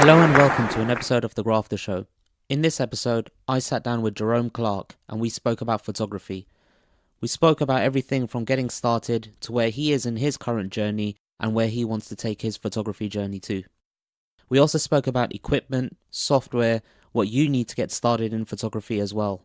Hello and welcome to an episode of The Grafter Show. In this episode, I sat down with Jerome Clarke and we spoke about photography. We spoke about everything from getting started to where he is in his current journey and where he wants to take his photography journey to. We also spoke about equipment, software, what you need to get started in photography as well.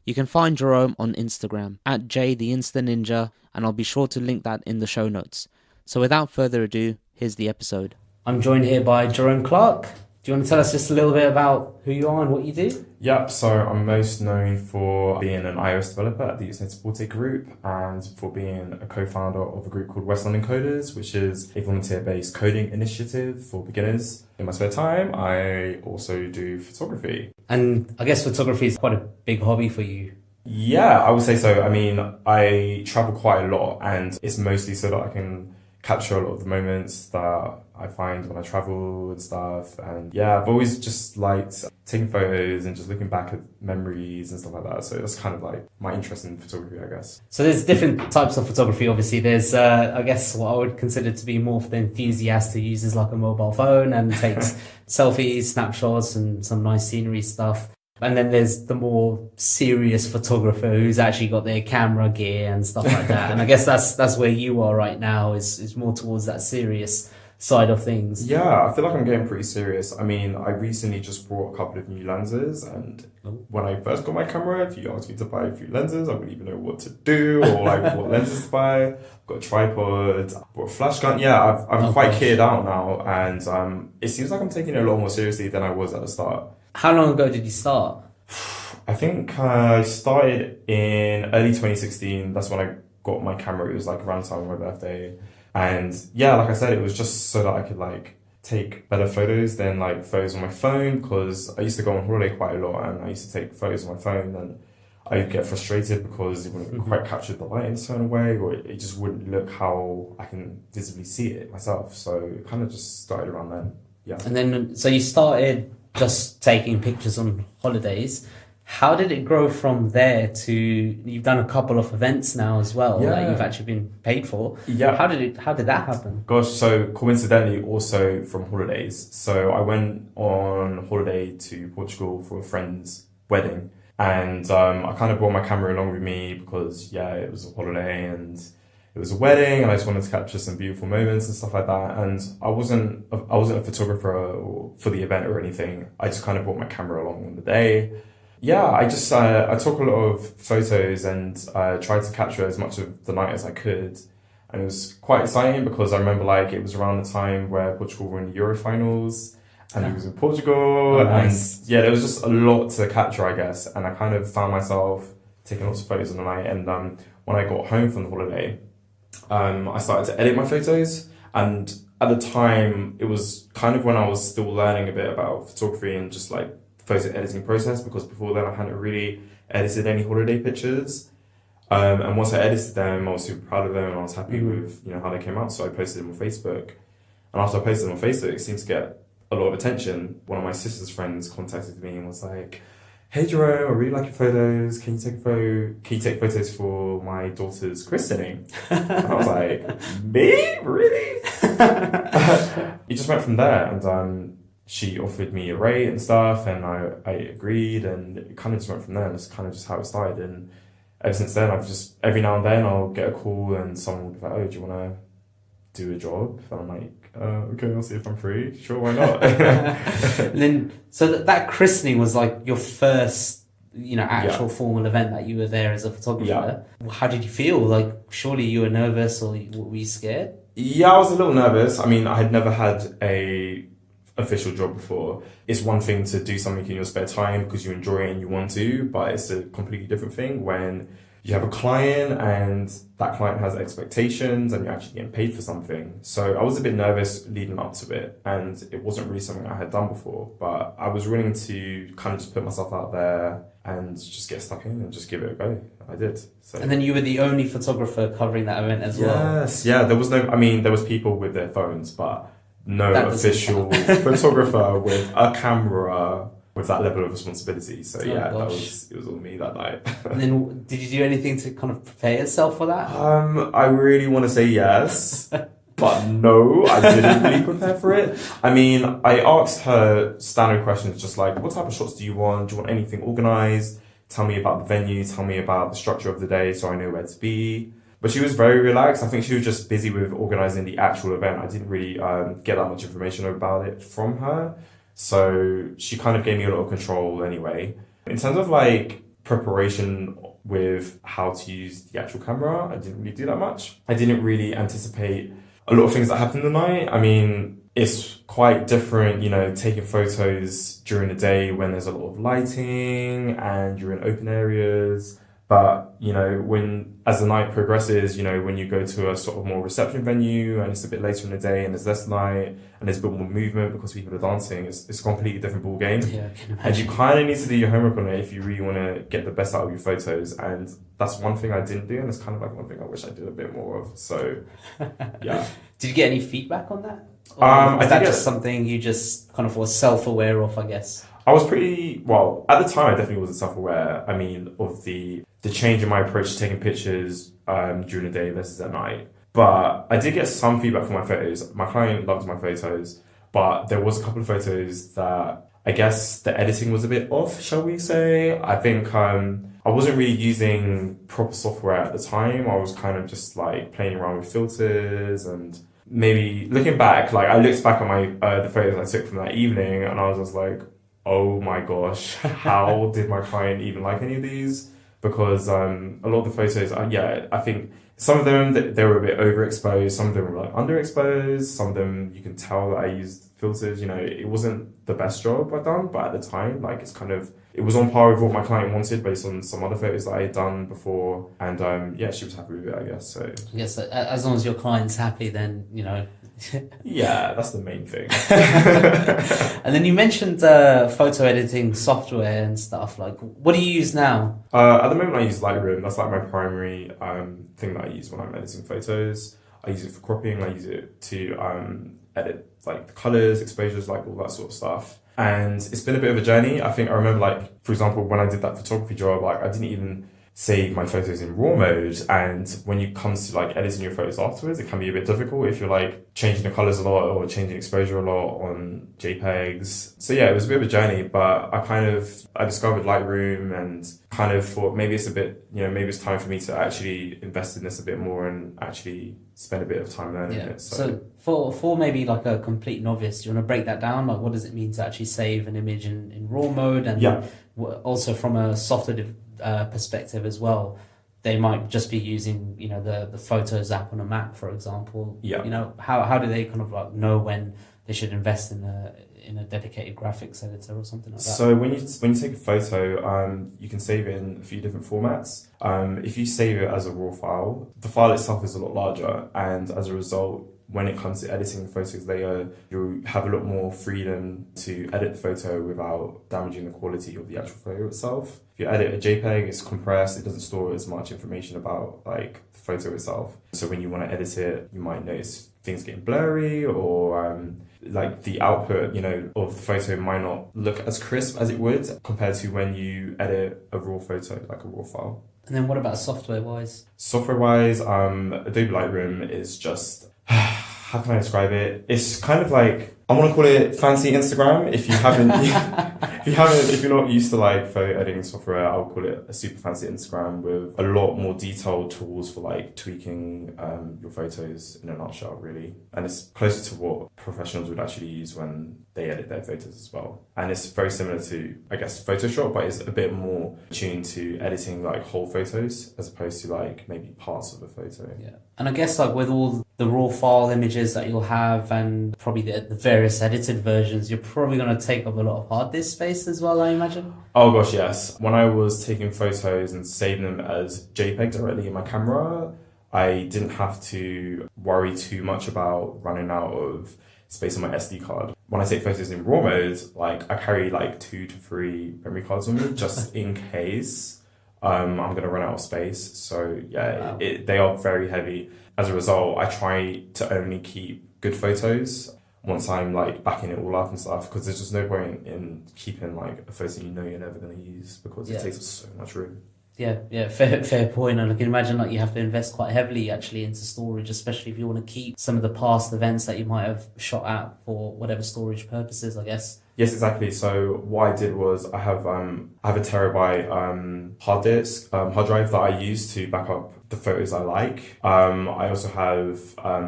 You can find Jerome on Instagram at @JTheInstaNinja, and I'll be sure to link that in the show notes. So without further ado, here's the episode. I'm joined here by Jerome Clarke. Do you want to tell us just a little bit about who you are and what you do? Yep, so I'm most known for being an iOS developer at the User Support Group and for being a co-founder of a group called West London Coders, which is a volunteer-based coding initiative for beginners. In my spare time, I also do photography. And I guess photography is quite a big hobby for you. Yeah, I would say so. I mean, I travel quite a lot and it's mostly so that I can capture a lot of the moments that I find when I travel and stuff. And yeah, I've always just liked taking photos and just looking back at memories and stuff like that. So that's kind of like my interest in photography, I guess. So there's different types of photography, obviously. There's, I guess, what I would consider to be more for the enthusiast who uses like a mobile phone and takes selfies, snapshots and some nice scenery stuff. And then there's the more serious photographer who's actually got their camera gear and stuff like that. And I guess that's where you are right now, is more towards that serious side of things. Yeah, I feel like I'm getting pretty serious. I mean, I recently just bought a couple of new lenses, and when I first got my camera, if you asked me to buy a few lenses, I wouldn't even know what to do or like what lenses to buy. I've got a tripod, bought a flash gun. Yeah, I'm quite kitted out now, and it seems like I'm taking it a lot more seriously than I was at the start. How long ago did you start? I think I started in early 2016. That's when I got my camera. It was like around the time of my birthday. And yeah, like I said, it was just so that I could like take better photos than like photos on my phone, because I used to go on holiday quite a lot and I used to take photos on my phone and I'd get frustrated because it wouldn't quite capture the light in a certain way, or it just wouldn't look how I can visibly see it myself. So it kind of just started around then. Yeah. And then, so you started just taking pictures on holidays. How did it grow from there to, you've done a couple of events now as well that you've actually been paid for? Yeah. How did that happen? Gosh, so coincidentally also from holidays. So I went on holiday to Portugal for a friend's wedding, and I kind of brought my camera along with me because yeah, it was a holiday and it was a wedding and I just wanted to capture some beautiful moments and stuff like that. And I wasn't a photographer for the event or anything. I just kind of brought my camera along on the day. Yeah, I just I took a lot of photos and tried to capture as much of the night as I could, and it was quite exciting because I remember like it was around the time where Portugal were in the Euro finals, and it was in Portugal, nice. And yeah, there was just a lot to capture, I guess, and I kind of found myself taking lots of photos on the night. And when I got home from the holiday, I started to edit my photos, and at the time it was kind of when I was still learning a bit about photography and just like photo editing process, because before then I hadn't really edited any holiday pictures. And once I edited them, I was super proud of them and I was happy with how they came out. So I posted them on Facebook. And after I posted them on Facebook, it seemed to get a lot of attention. One of my sister's friends contacted me and was like, "Hey Jerome, I really like your photos. Can you take photos for my daughter's christening?" And I was like, "Me? Really?" It just went from there, and she offered me a rate and stuff, and I agreed, and it kind of just went from there. And it's kind of just how it started. And ever since then, I've just, every now and then, I'll get a call and someone will be like, "Oh, do you want to do a job?" And I'm like, "Okay, I'll see if I'm free. Sure, why not?" And then, so that christening was like your first, actual formal event that you were there as a photographer. Yeah. How did you feel? Like, surely you were nervous, or were you scared? Yeah, I was a little nervous. I mean, I had never had a official job before. It's one thing to do something in your spare time because you enjoy it and you want to, but it's a completely different thing when you have a client and that client has expectations and you're actually getting paid for something. So I was a bit nervous leading up to it, and it wasn't really something I had done before, but I was willing to kind of just put myself out there and just get stuck in and just give it a go. I did. So. And then you were the only photographer covering that event as well? Yes, yeah, there was people with their phones, but no official photographer with a camera with that level of responsibility. So it was all me that night. And then did you do anything to kind of prepare yourself for that? I really want to say yes, But no, I didn't really prepare for it. I mean, I asked her standard questions, just like, what type of shots do you want? Do you want anything organized? Tell me about the venue. Tell me about the structure of the day so I know where to be. But she was very relaxed. I think she was just busy with organizing the actual event. I didn't really get that much information about it from her. So she kind of gave me a lot of control anyway. In terms of like preparation with how to use the actual camera, I didn't really do that much. I didn't really anticipate a lot of things that happened the night. I mean, it's quite different, you know, taking photos during the day when there's a lot of lighting and you're in open areas. But, you know, as the night progresses, you know, when you go to a sort of more reception venue and it's a bit later in the day and there's less light and there's a bit more movement because people are dancing, it's a completely different ball game. Yeah, I can imagine. And you kind of need to do your homework on it if you really want to get the best out of your photos. And that's one thing I didn't do, and it's kind of like one thing I wish I did a bit more of. So, yeah. Did you get any feedback on that? Or I that did just something you just kind of was self-aware of, I guess? I was well, at the time I definitely wasn't self-aware. I mean, of the change in my approach to taking pictures during the day versus at night. But I did get some feedback from my photos. My client loved my photos, but there was a couple of photos that I guess the editing was a bit off, shall we say. I think I wasn't really using proper software at the time. I was kind of just like playing around with filters, and maybe looking back, like I looked back at my the photos I took from that evening and I was just like, oh my gosh, how did my client even like any of these? Because a lot of the photos, I think some of them, they were a bit overexposed, some of them were like underexposed, some of them you can tell that I used filters. You know, it wasn't the best job I've done, but at the time, like it was on par with what my client wanted based on some other photos that I had done before. And she was happy with it, I guess. So I guess as long as your client's happy, then, you know. Yeah, that's the main thing. And then you mentioned photo editing software and stuff. Like, what do you use now? At the moment, I use Lightroom. That's like my primary thing that I use when I'm editing photos. I use it for cropping. I use it to edit like the colors, exposures, like all that sort of stuff. And it's been a bit of a journey. I think I remember, like, for example, when I did that photography job, like I didn't even save my photos in raw mode, and when it comes to like editing your photos afterwards, it can be a bit difficult if you're like changing the colors a lot or changing exposure a lot on JPEGs. So yeah, it was a bit of a journey, but I discovered Lightroom and kind of thought maybe it's a bit, you know, maybe it's time for me to actually invest in this a bit more and actually spend a bit of time learning it. So for maybe like a complete novice, do you want to break that down? Like, what does it mean to actually save an image in raw mode? And also from a software perspective as well, they might just be using, you know, the Photos app on a Mac, for example. Yeah. You know, how do they kind of like know when they should invest in a dedicated graphics editor or something like that? So when you take a photo, you can save it in a few different formats. If you save it as a raw file, the file itself is a lot larger, and as a result, when it comes to editing the photos later, you have a lot more freedom to edit the photo without damaging the quality of the actual photo itself. If you edit a JPEG, it's compressed, it doesn't store as much information about like the photo itself. So when you want to edit it, you might notice things getting blurry, or like the output, you know, of the photo might not look as crisp as it would compared to when you edit a raw photo, like a raw file. And then what about software-wise? Software-wise, Adobe Lightroom is just... how can I describe it? It's kind of like, I want to call it fancy Instagram. If you're not used to like photo editing software, I'll call it a super fancy Instagram with a lot more detailed tools for like tweaking your photos in a nutshell, really. And it's closer to what professionals would actually use when they edit their photos as well. And it's very similar to, I guess, Photoshop, but it's a bit more tuned to editing like whole photos as opposed to like maybe parts of a photo. Yeah. And I guess like with all the raw file images that you'll have and probably the various edited versions, you're probably going to take up a lot of hard disk space as well, I imagine? Oh gosh, yes. When I was taking photos and saving them as JPEG directly in my camera, I didn't have to worry too much about running out of space on my SD card. When I take photos in raw mode, like I carry like 2 to 3 memory cards on me just in case I'm going to run out of space. So yeah, wow. They are very heavy. As a result, I try to only keep good photos once I'm like backing it all up and stuff, because there's just no point in keeping like a photo you know you're never going to use because it takes up so much room. Fair point. And I can imagine like you have to invest quite heavily actually into storage, especially if you want to keep some of the past events that you might have shot at for whatever storage purposes, I guess. Yes, exactly. So what I did was I have a terabyte hard drive that I use to back up the photos I like. I also have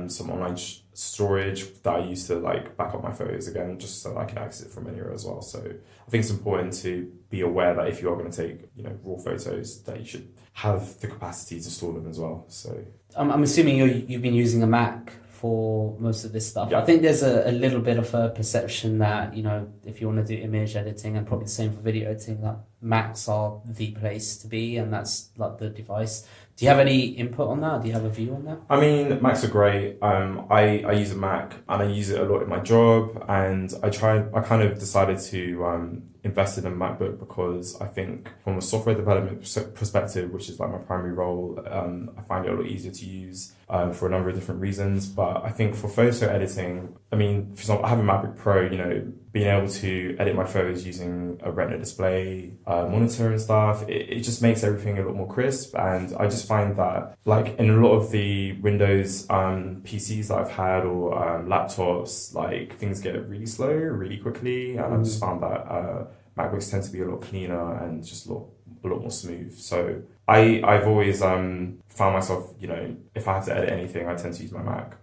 some online storage that I use to like back up my photos again, just so I can access it from anywhere as well. So I think it's important to be aware that if you are going to take raw photos, that you should have the capacity to store them as well. So I'm assuming you've been using a Mac for most of this stuff. Yeah. I think there's a little bit of a perception that, if you want to do image editing, and probably the same for video editing, that Macs are the place to be and that's like the device. Do you have any input on that? Do you have a view on that? I mean, Macs are great. I use a Mac and I use it a lot in my job, and I kind of decided to invest in a MacBook because I think from a software development perspective, which is like my primary role, I find it a lot easier to use for a number of different reasons. But I think for photo editing, I mean, for example, I have a MacBook Pro, being able to edit my photos using a Retina display, monitor and stuff, it just makes everything a lot more crisp. And I just find that like in a lot of the Windows PCs that I've had or laptops, like things get really slow really quickly. And I've just found that MacBooks tend to be a lot cleaner and just a lot more smooth. So I've always found myself, if I have to edit anything, I tend to use my Mac.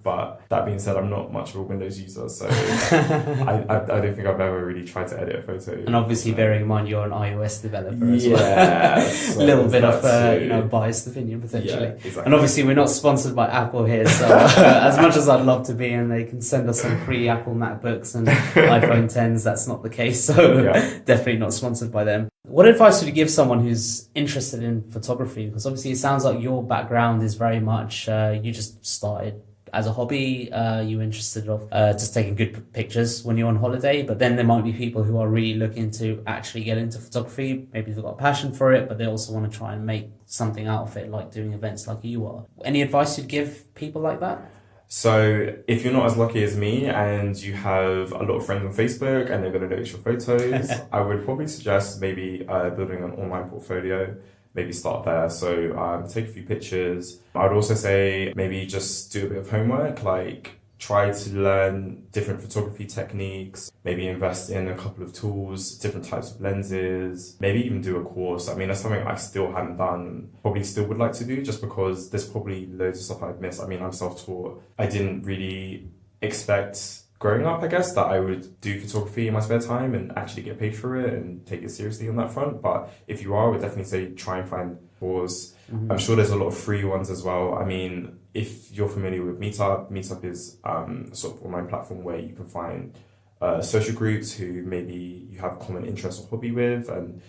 But that being said, I'm not much of a Windows user, so I don't think I've ever really tried to edit a photo. And obviously, bearing in mind you're an iOS developer as well. Yeah, a little bit of biased opinion potentially. Yeah, exactly. And obviously, we're not sponsored by Apple here, so as much as I'd love to be, and they can send us some free Apple MacBooks and iPhone 10s, that's not the case. So definitely not sponsored by them. What advice would you give someone who's interested in photography? Because obviously it sounds like your background is very much, you just started as a hobby, you were interested of just taking good pictures when you're on holiday, but then there might be people who are really looking to actually get into photography. Maybe they've got a passion for it, but they also want to try and make something out of it, like doing events like you are. Any advice you'd give people like that? So if you're not as lucky as me and you have a lot of friends on Facebook and they're going to notice your photos, I would probably suggest maybe building an online portfolio. Maybe start there. So take a few pictures. I would also say maybe just do a bit of homework, like try to learn different photography techniques, maybe invest in a couple of tools, different types of lenses, maybe even do a course. I mean, that's something I still haven't done, probably still would like to do, just because there's probably loads of stuff I've missed. I mean, I'm self-taught. I didn't really expect growing up, I guess, that I would do photography in my spare time and actually get paid for it and take it seriously on that front. But if you are, I would definitely say try and find courses. Mm-hmm. I'm sure there's a lot of free ones as well. I mean, if you're familiar with Meetup is a sort of online platform where you can find social groups who maybe you have common interest or hobby with, and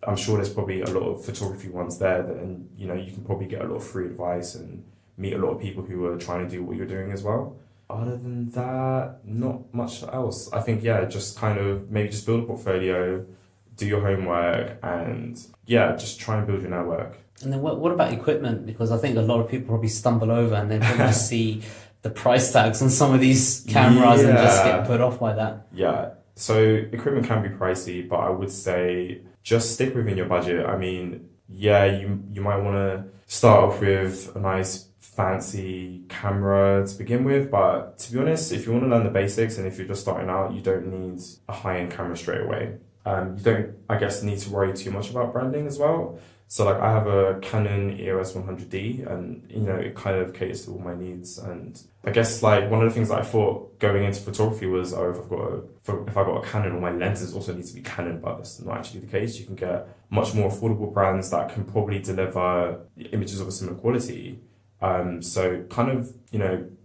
I'm sure there's probably a lot of photography ones there that, and you can probably get a lot of free advice and meet a lot of people who are trying to do what you're doing as well. Other than that, not much else. I think, just kind of maybe just build a portfolio, do your homework, and just try and build your network. And then what about equipment? Because I think a lot of people probably stumble over and then probably see the price tags on some of these cameras and just get put off by that. Yeah. So equipment can be pricey, but I would say just stick within your budget. I mean, you might want to start off with a nice fancy camera to begin with, but to be honest, if you want to learn the basics and if you're just starting out, you don't need a high-end camera straight away. You don't, I guess, need to worry too much about branding as well. So like I have a Canon EOS 100D and it kind of caters to all my needs. And I guess like one of the things that I thought going into photography was, if I got a Canon, all my lenses also need to be Canon, but that's not actually the case. You can get much more affordable brands that can probably deliver images of a similar quality. So kind of,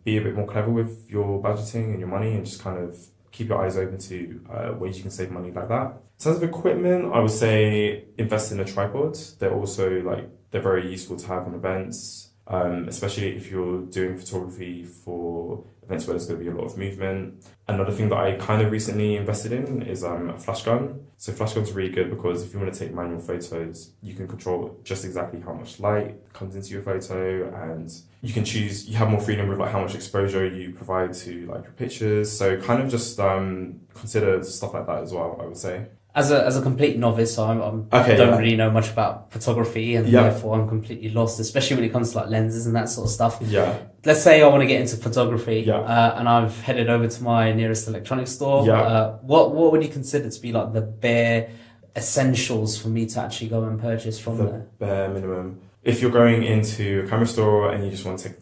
be a bit more clever with your budgeting and your money and just kind of keep your eyes open to ways you can save money like that. In terms of equipment, I would say invest in a tripod. They're also they're very useful to have on events, especially if you're doing photography for events where there's going to be a lot of movement. Another thing that I kind of recently invested in is a flash gun. So flash guns are really good because if you want to take manual photos, you can control just exactly how much light comes into your photo, and you can choose, you have more freedom with how much exposure you provide to your pictures. So kind of just consider stuff like that as well, I would say. As a complete novice, so Okay, don't yeah. really know much about photography, and Yeah. therefore I'm completely lost, especially when it comes to like lenses and that sort of stuff. Yeah. Let's say I want to get into photography, Yeah. and I've headed over to my nearest electronics store. Yeah. What would you consider to be like the bare essentials for me to actually go and purchase from The there? bare minimum. If you're going into a camera store and you just want to take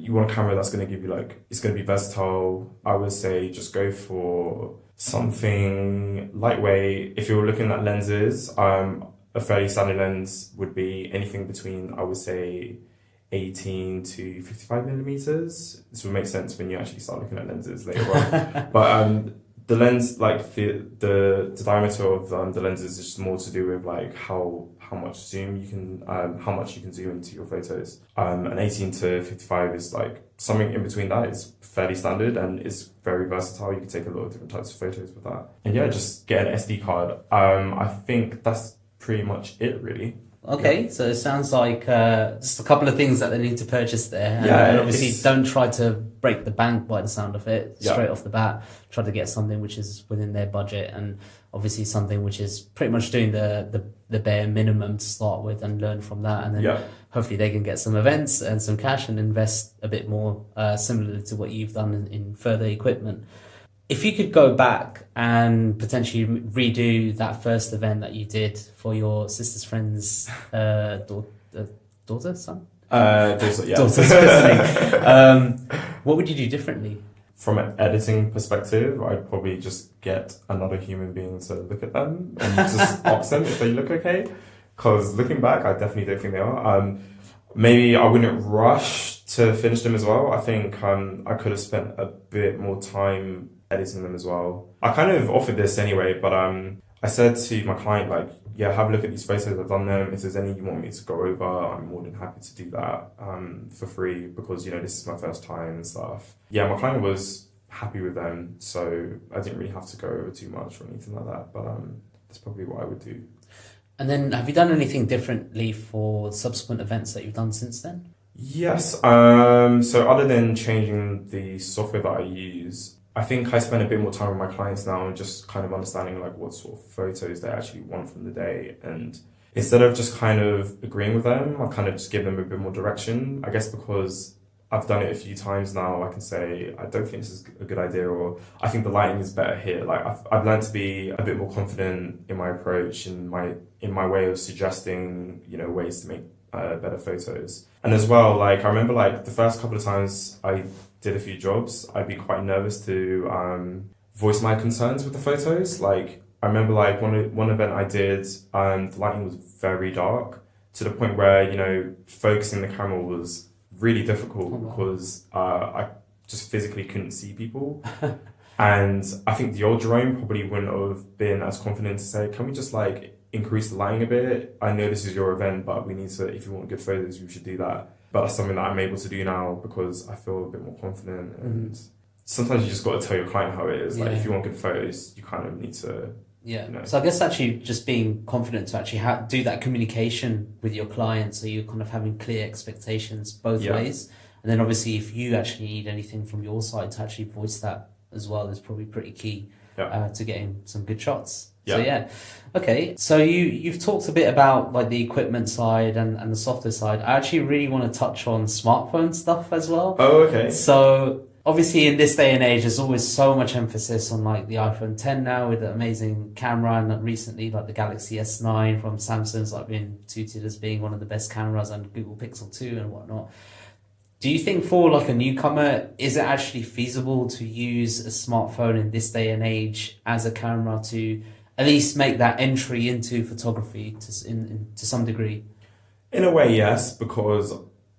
you want a camera that's going to give you like, it's going to be versatile, I would say just go for something lightweight. If you're looking at lenses, a fairly standard lens would be anything between, I would say, 18 to 55 millimeters. This will make sense when you actually start looking at lenses later on. But the lens, like the diameter of the lenses is just more to do with like how much zoom you can, how much you can zoom into your photos. And 18 to 55 is like something in between that is fairly standard and is very versatile. You can take a lot of different types of photos with that. And yeah, just get an SD card. I think that's pretty much it, really. Okay, so it sounds like just a couple of things that they need to purchase there. And obviously don't try to break the bank by the sound of it straight off the bat. Try to get something which is within their budget, and obviously something which is pretty much doing the bare minimum to start with and learn from that. And then hopefully they can get some events and some cash and invest a bit more similarly to what you've done in further equipment. If you could go back and potentially redo that first event that you did for your sister's friend's daughter, son? Daughter, yeah. Daughter's christening. What would you do differently? From an editing perspective, I'd probably just get another human being to look at them and just ask them if they look okay. Because looking back, I definitely don't think they are. Maybe I wouldn't rush to finish them as well. I think I could have spent a bit more time editing them as well. I kind of offered this anyway, but I said to my client, like, yeah, have a look at these photos, I've done them. If there's any you want me to go over, I'm more than happy to do that for free because, this is my first time and stuff. Yeah, my client was happy with them, so I didn't really have to go over too much or anything like that, but that's probably what I would do. And then have you done anything differently for subsequent events that you've done since then? Yes, so other than changing the software that I use, I think I spend a bit more time with my clients now and just kind of understanding like what sort of photos they actually want from the day. And instead of just kind of agreeing with them, I kind of just give them a bit more direction. I guess because I've done it a few times now, I can say, I don't think this is a good idea, or I think the lighting is better here. Like I've learned to be a bit more confident in my approach and in my way of suggesting, ways to make better photos. And as well, like I remember like the first couple of times I did a few jobs, I'd be quite nervous to voice my concerns with the photos. Like I remember like one event I did, the lighting was very dark to the point where, focusing the camera was really difficult because I just physically couldn't see people. And I think the old Jerome probably wouldn't have been as confident to say, can we just like increase the lighting a bit? I know this is your event, but we need to, if you want good photos, we should do that. But that's something that I'm able to do now because I feel a bit more confident. And sometimes you just got to tell your client how it is. Like if you want good photos, you kind of need to. Yeah. So I guess actually just being confident to actually do that communication with your client, so you're kind of having clear expectations both ways. And then obviously if you actually need anything from your side to actually voice that as well is probably pretty key to getting some good shots. So okay. So you've talked a bit about like the equipment side and the software side. I actually really want to touch on smartphone stuff as well. Oh, okay. So obviously in this day and age, there's always so much emphasis on like the iPhone 10 now with the amazing camera, and recently like the Galaxy S9 from Samsung's like been touted as being one of the best cameras, and Google Pixel 2 and whatnot. Do you think for like a newcomer, is it actually feasible to use a smartphone in this day and age as a camera to at least make that entry into photography to some degree? In a way, yes, because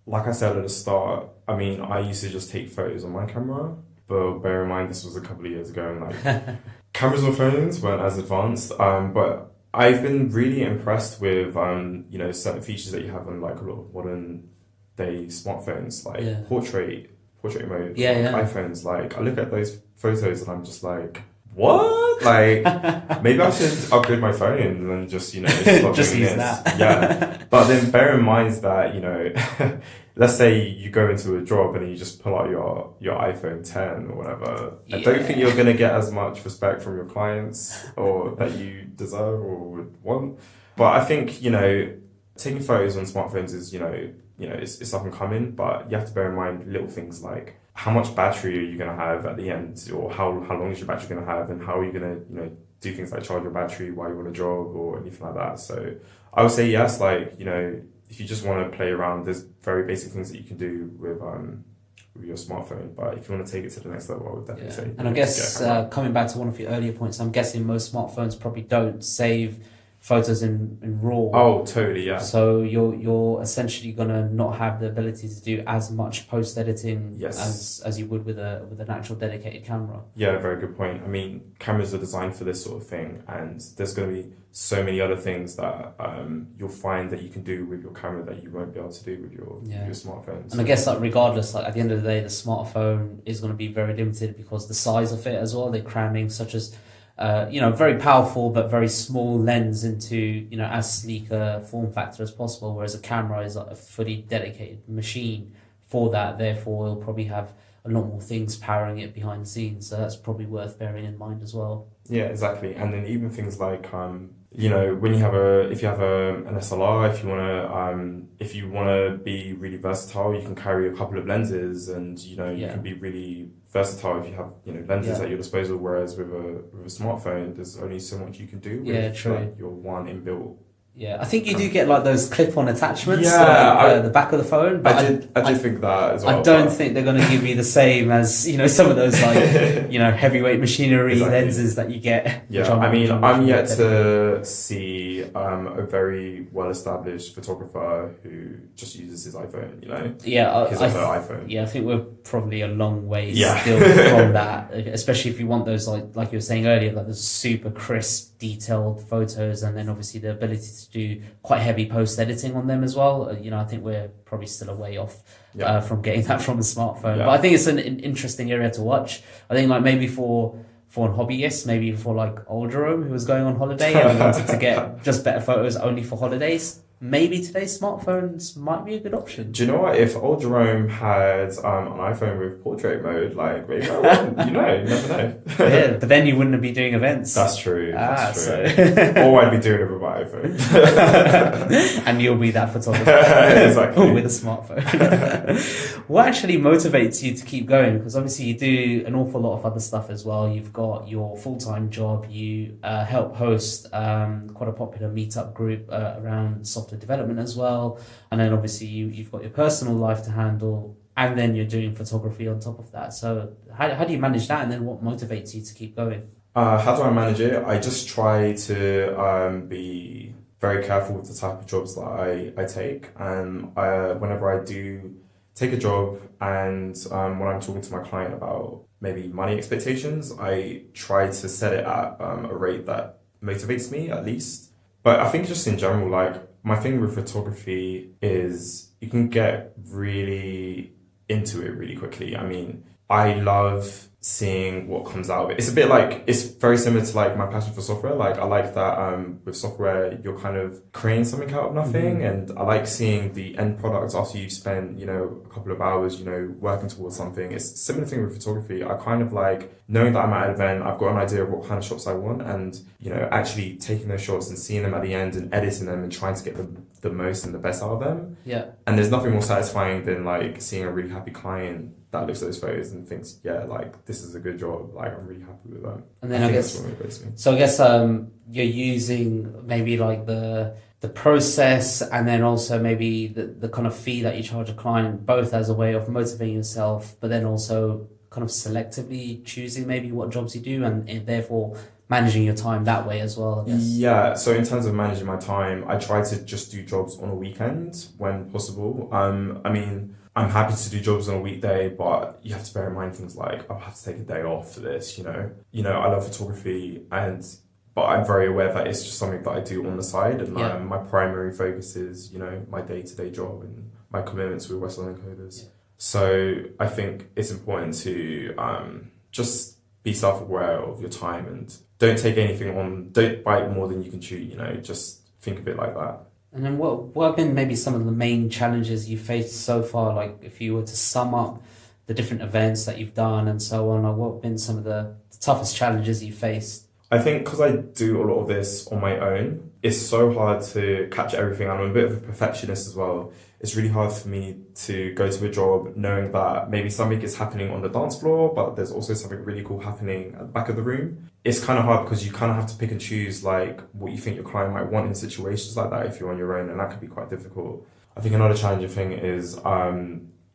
like I said at the start, I mean, I used to just take photos on my camera, but bear in mind this was a couple of years ago, and like cameras on phones weren't as advanced. But I've been really impressed with certain features that you have on like a lot of modern day smartphones, like portrait mode, iPhones. Like I look at those photos and I'm just like, what? Like maybe I should upgrade my phone and then just stop just doing use this. that. Yeah. But then bear in mind that let's say you go into a job and you just pull out your iPhone 10 or whatever. I don't think you're going to get as much respect from your clients or that you deserve or would want. But I think, taking photos on smartphones is, it's up and coming, but you have to bear in mind little things like how much battery are you going to have at the end, or how long is your battery going to have, and how are you going to, do things like charge your battery while you're on a jog or anything like that. So I would say yes, like, if you just want to play around, there's very basic things that you can do with your smartphone. But if you want to take it to the next level, I would definitely say. And I guess coming back to one of your earlier points, I'm guessing most smartphones probably don't save photos in RAW. Oh, totally, yeah. So you're essentially gonna not have the ability to do as much post editing as you would with an actual dedicated camera. Yeah, very good point. I mean, cameras are designed for this sort of thing, and there's going to be so many other things that you'll find that you can do with your camera that you won't be able to do with your smartphone. And I guess regardless, at the end of the day, the smartphone is going to be very limited because the size of it as well. They're cramming such as very powerful but very small lens into as sleek a form factor as possible, whereas a camera is like a fully dedicated machine for that. Therefore, it'll probably have a lot more things powering it behind the scenes. So that's probably worth bearing in mind as well. Yeah, exactly. And then even things like when you have if you have an SLR, if you wanna be really versatile, you can carry a couple of lenses, and you can be really versatile if you have lenses at your disposal. Whereas with a smartphone, there's only so much you can do with your one inbuilt. Yeah, I think you do get like those clip-on attachments to the back of the phone. But I did think that as well. I don't think they're going to give you the same as some of those heavyweight machinery lenses that you get. Yeah, I'm yet to see a very well-established photographer who just uses his iPhone. His other iPhone. Yeah, I think we're probably a long way still from that, especially if you want those like you were saying earlier, like the super crisp, detailed photos, and then obviously the ability to do quite heavy post editing on them as well. I think we're probably still a way off from getting that from a smartphone. But I think it's an interesting area to watch. I think maybe for hobbyists, maybe for like old Jerome who was going on holiday and wanted to get just better photos only for holidays. Maybe today's smartphones might be a good option. Do you know what? If old Jerome had an iPhone with portrait mode, maybe I wouldn't, you never know. Yeah, but then you wouldn't be doing events. That's true. Or I'd be doing it with my iPhone. And you'll be that photographer. Exactly. With a smartphone. What actually motivates you to keep going? Because obviously you do an awful lot of other stuff as well. You've got your full-time job. You help host quite a popular meetup group around software development as well, and then obviously you've got your personal life to handle, and then you're doing photography on top of that. So how do you manage that, and then what motivates you to keep going? How do I manage it? I just try to be very careful with the type of jobs that I take, and whenever I do take a job, and when I'm talking to my client about maybe money expectations, I try to set it at a rate that motivates me at least. But I think just in general, my thing with photography is you can get really into it really quickly. I mean, I love seeing what comes out of it. It's a bit it's very similar to my passion for software. I like that with software, you're kind of creating something out of nothing. Mm-hmm. And I like seeing the end product after you've spent, a couple of hours, working towards something. It's a similar thing with photography. I kind of knowing that I'm at an event, I've got an idea of what kind of shots I want, and, actually taking those shots and seeing them at the end and editing them and trying to get the most and the best out of them. Yeah. And there's nothing more satisfying than seeing a really happy client that looks at those photos and thinks, this is a good job. I'm really happy with that. And then I guess that's what motivates me. So I guess you're using maybe the process, and then also maybe the kind of fee that you charge a client, both as a way of motivating yourself, but then also kind of selectively choosing maybe what jobs you do, and therefore managing your time that way as well, I guess. Yeah, so in terms of managing my time, I try to just do jobs on a weekend when possible. I'm happy to do jobs on a weekday, but you have to bear in mind things like I'll have to take a day off for this, I love photography, but I'm very aware that it's just something that I do on the side, and my primary focus is, my day-to-day job and my commitments with West London Coders. Yeah. So I think it's important to just be self-aware of your time and don't take anything on, don't bite more than you can chew, just think of it like that. And then what have been maybe some of the main challenges you faced so far? Like if you were to sum up the different events that you've done and so on, like what have been some of the toughest challenges you faced? I think because I do a lot of this on my own, it's so hard to capture everything. I'm a bit of a perfectionist as well. It's really hard for me to go to a job knowing that maybe something is happening on the dance floor, but there's also something really cool happening at the back of the room. It's kind of hard because you kind of have to pick and choose like what you think your client might want in situations like that if you're on your own, and that can be quite difficult. I think another challenging thing is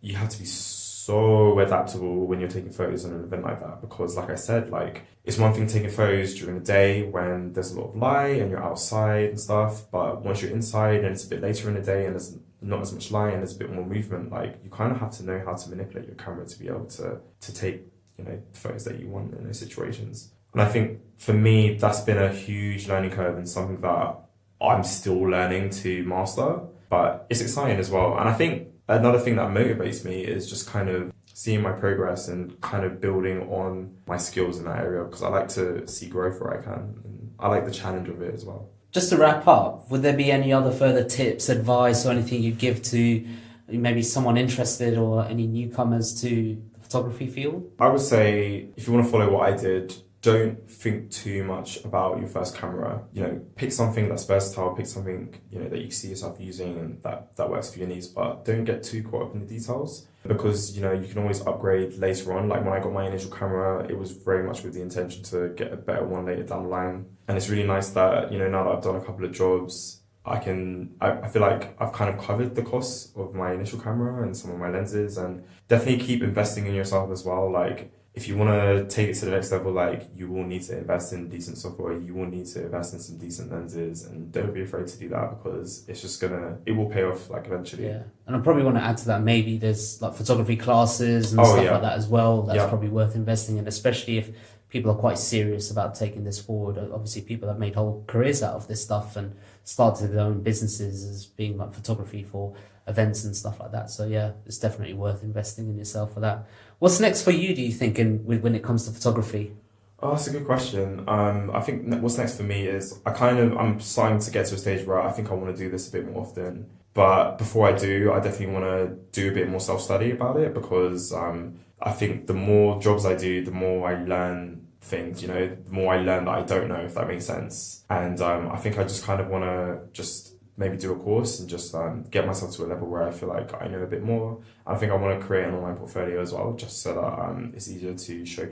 you have to be so adaptable when you're taking photos on an event like that, because like I said, like it's one thing taking photos during the day when there's a lot of light and you're outside and stuff, but once you're inside and it's a bit later in the day and there's not as much light and there's a bit more movement, like you kind of have to know how to manipulate your camera to be able to take, you know, photos that you want in those situations. And I think for me that's been a huge learning curve and something that I'm still learning to master, but it's exciting as well. And I think another thing that motivates me is just kind of seeing my progress and kind of building on my skills in that area, because I like to see growth where I can. And I like the challenge of it as well. Just to wrap up, would there be any other further tips, advice, or anything you'd give to maybe someone interested or any newcomers to the photography field? I would say if you want to follow what I did, don't think too much about your first camera. You know, pick something that's versatile, pick something, you know, that you see yourself using and that works for your needs, but don't get too caught up in the details, because, you know, you can always upgrade later on. Like when I got my initial camera, it was very much with the intention to get a better one later down the line. And it's really nice that, you know, now that I've done a couple of jobs, I feel like I've kind of covered the costs of my initial camera and some of my lenses, and definitely keep investing in yourself as well. Like, if you want to take it to the next level, like you will need to invest in decent software, you will need to invest in some decent lenses, and don't be afraid to do that, because it's just it will pay off like eventually. Yeah, and I probably want to add to that, maybe there's like photography classes and stuff like that as well. That's probably worth investing in, especially if people are quite serious about taking this forward. Obviously, people have made whole careers out of this stuff and started their own businesses as being like photography for events and stuff like that. So yeah, it's definitely worth investing in yourself for that. What's next for you, do you think, when it comes to photography? Oh, that's a good question. I think what's next for me is I'm starting to get to a stage where I think I want to do this a bit more often. But before I do, I definitely want to do a bit more self-study about it, because I think the more jobs I do, the more I learn things, you know, the more I learn that I don't know, if that makes sense. And I think I just kind of want to just maybe do a course and just get myself to a level where I feel like I know a bit more. I think I want to create an online portfolio as well, just so that it's easier to show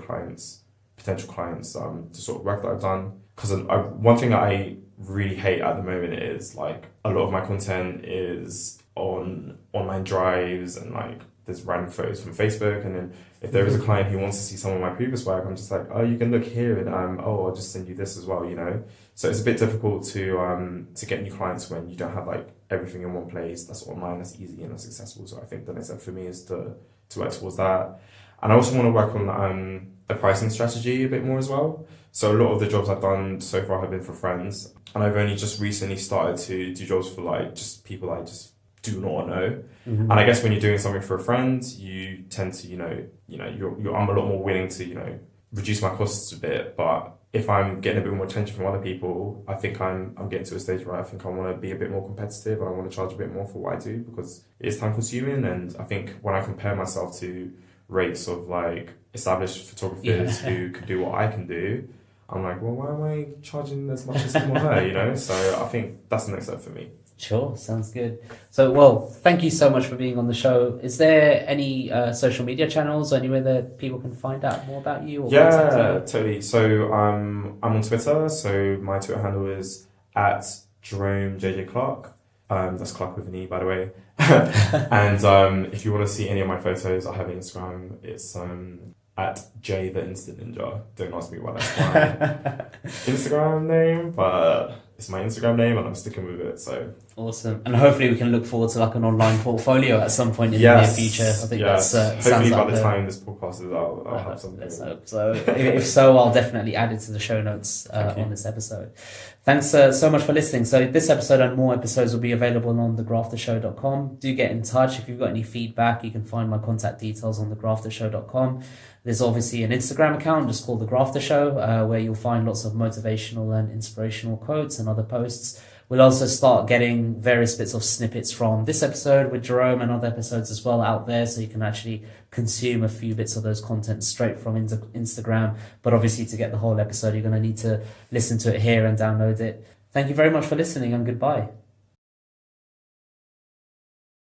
potential clients, the sort of work that I've done. Because one thing that I really hate at the moment is like a lot of my content is on online drives and like there's random photos from Facebook, and then if there is a client who wants to see some of my previous work, I'm just like, oh, you can look here, and I'll just send you this as well, you know. So it's a bit difficult to get new clients when you don't have like everything in one place that's online, that's easy and that's accessible. So I think the next step for me is to work towards that, and I also want to work on the pricing strategy a bit more as well. So a lot of the jobs I've done so far have been for friends, and I've only just recently started to do jobs for like just people I just do not know. And I guess when you're doing something for a friend, you tend to, I'm a lot more willing to, reduce my costs a bit. But if I'm getting a bit more attention from other people, I think I'm getting to a stage where I think I want to be a bit more competitive and I want to charge a bit more for what I do, because it is time consuming. And I think when I compare myself to rates of like established photographers who could do what I can do, I'm like, well, why am I charging as much as someone her, you know? So I think that's the next step for me. Sure, sounds good. So, well, thank you so much for being on the show. Is there any social media channels or anywhere that people can find out more about you? Or yeah, totally. So I'm on Twitter. So my Twitter handle is at Jerome Clarke. That's Clarke with an E, by the way. And if you want to see any of my photos, I have an Instagram. It's at J the Instant Ninja. Don't ask me why that's my Instagram name, but it's my Instagram name and I'm sticking with it. So awesome. And hopefully we can look forward to like an online portfolio at some point in the near future. I think that's hopefully by the time this podcast is out, I'll have something. Let's hope so. If so, I'll definitely add it to the show notes on this episode. Thanks so much for listening. So this episode and more episodes will be available on thegraftershow.com. Do get in touch. If you've got any feedback, you can find my contact details on thegraftershow.com. There's obviously an Instagram account just called The Grafter Show, where you'll find lots of motivational and inspirational quotes and other posts. We'll also start getting various bits of snippets from this episode with Jerome and other episodes as well out there, so you can actually consume a few bits of those content straight from Instagram. But obviously, to get the whole episode, you're going to need to listen to it here and download it. Thank you very much for listening, and goodbye.